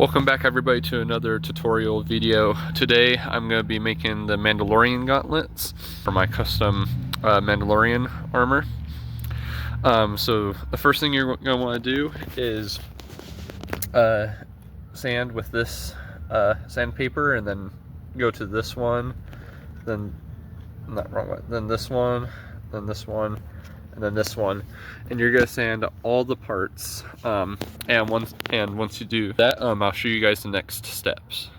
Welcome back everybody to another tutorial video. Today I'm going to be making the Mandalorian gauntlets for my custom Mandalorian armor. So the first thing you're going to want to do is sand with this sandpaper, and then go to this one, then not wrong one, then this one, then this one, and then this one, and you're gonna sand all the parts. And once you do that, I'll show you guys the next steps.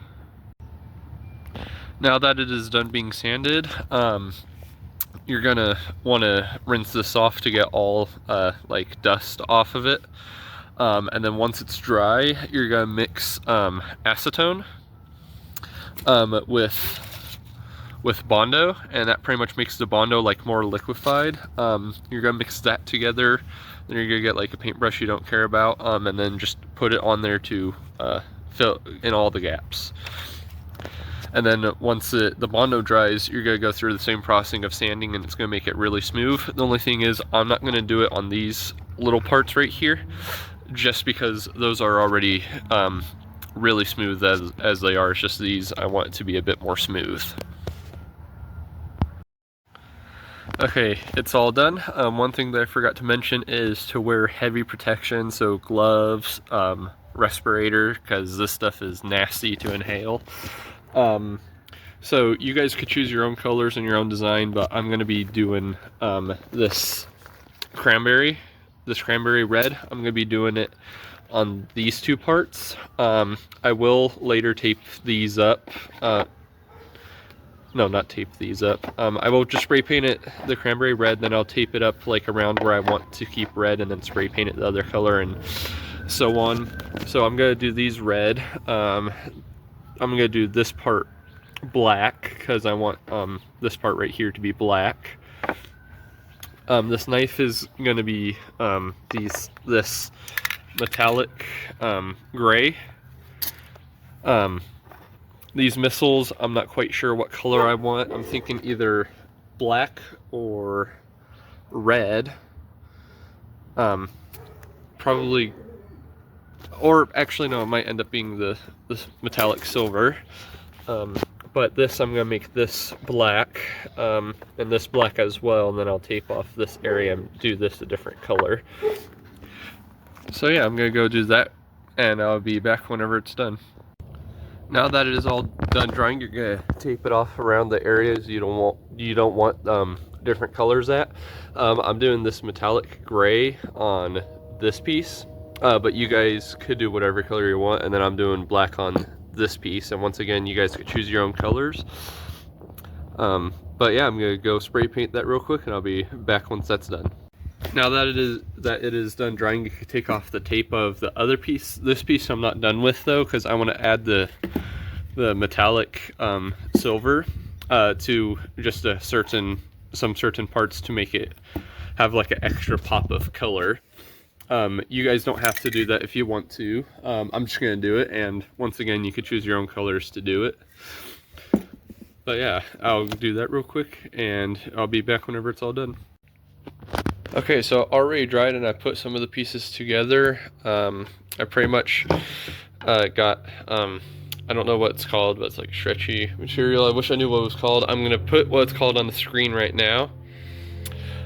Now that it is done being sanded, you're gonna want to rinse this off to get all like dust off of it. And then once it's dry, you're gonna mix acetone with Bondo, and that pretty much makes the Bondo like more liquefied. You're gonna mix that together, then you're gonna get like a paintbrush you don't care about, and then just put it on there to fill in all the gaps. And then once the Bondo dries, you're gonna go through the same processing of sanding, and it's gonna make it really smooth. The only thing is, I'm not gonna do it on these little parts right here, just because those are already really smooth as they are. It's just these, I want it to be a bit more smooth. Okay, it's all done. One thing that I forgot to mention is to wear heavy protection, so gloves, respirator, because this stuff is nasty to inhale. So you guys could choose your own colors and your own design, but I'm going to be doing this cranberry red. I'm going to be doing it on these two parts. I will later tape these up. No, not tape these up. I will just spray paint it the cranberry red, then I'll tape it up like around where I want to keep red, and then spray paint it the other color, and so on. So I'm gonna do these red. I'm gonna do this part black because I want this part right here to be black. This knife is gonna be this metallic gray. These missiles, I'm not quite sure what color I want. I'm thinking either black or red. Probably, or actually no, it might end up being this metallic silver. But this, I'm gonna make this black, and this black as well, and then I'll tape off this area and do this a different color. So yeah, I'm gonna go do that, and I'll be back whenever it's done. Now that it is all done drying, you're gonna tape it off around the areas you don't want different colors at. I'm doing this metallic gray on this piece, but you guys could do whatever color you want, and then I'm doing black on this piece, and once again, you guys could choose your own colors. But yeah, I'm gonna go spray paint that real quick, and I'll be back once that's done. Now that it is done drying, you can take off the tape of the other piece. This piece I'm not done with though, because I want to add the metallic silver to just some certain parts to make it have like an extra pop of color. You guys don't have to do that if you want to. I'm just gonna do it, and once again, you could choose your own colors to do it. But yeah, I'll do that real quick, and I'll be back whenever it's all done. Okay, so already dried, and I put some of the pieces together. I pretty much got, I don't know what it's called, but it's like stretchy material. I wish I knew what it was called. I'm gonna put what it's called on the screen right now.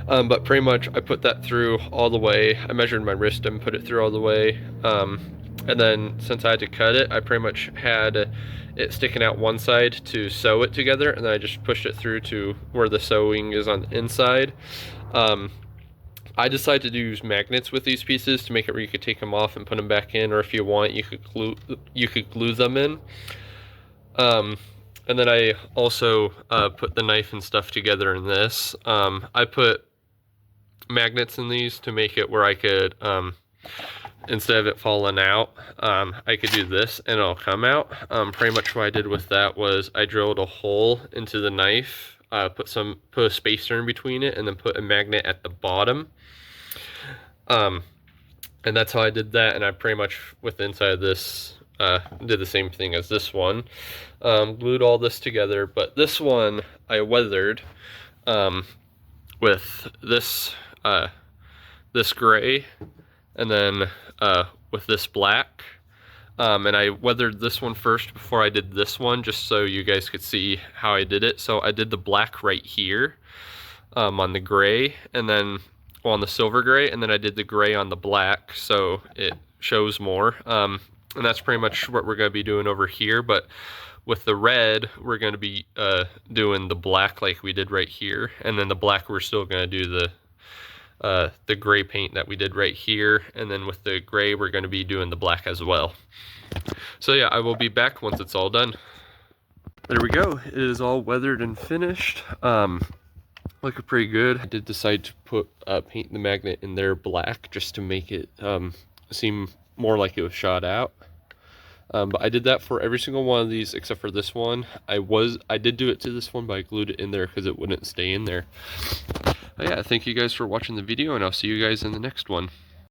But pretty much I put that through all the way. I measured my wrist and put it through all the way. And then since I had to cut it, I pretty much had it sticking out one side to sew it together, and then I just pushed it through to where the sewing is on the inside. I decided to use magnets with these pieces to make it where you could take them off and put them back in, or if you want, you could glue them in. And then I also put the knife and stuff together in this. I put magnets in these to make it where I could, instead of it falling out, I could do this and it'll come out. Pretty much what I did with that was I drilled a hole into the knife, put a spacer in between it, and then put a magnet at the bottom. And that's how I did that, and I pretty much, with the inside of this, did the same thing as this one. Glued all this together, but this one I weathered with this gray, and then with this black. And I weathered this one first before I did this one, just so you guys could see how I did it. So I did the black right here on the gray, and then on the silver gray, and then I did the gray on the black, so it shows more. And that's pretty much what we're going to be doing over here. But with the red, we're going to be doing the black like we did right here, and then the black we're still going to do the gray paint that we did right here, and then with the gray we're going to be doing the black as well. So yeah, I will be back once it's all done. There we go. It is all weathered and finished. Looking pretty good. I did decide to put paint the magnet in there black just to make it seem more like it was shot out. But I did that for every single one of these except for this one. I did do it to this one, but I glued it in there because it wouldn't stay in there. But yeah, thank you guys for watching the video, and I'll see you guys in the next one.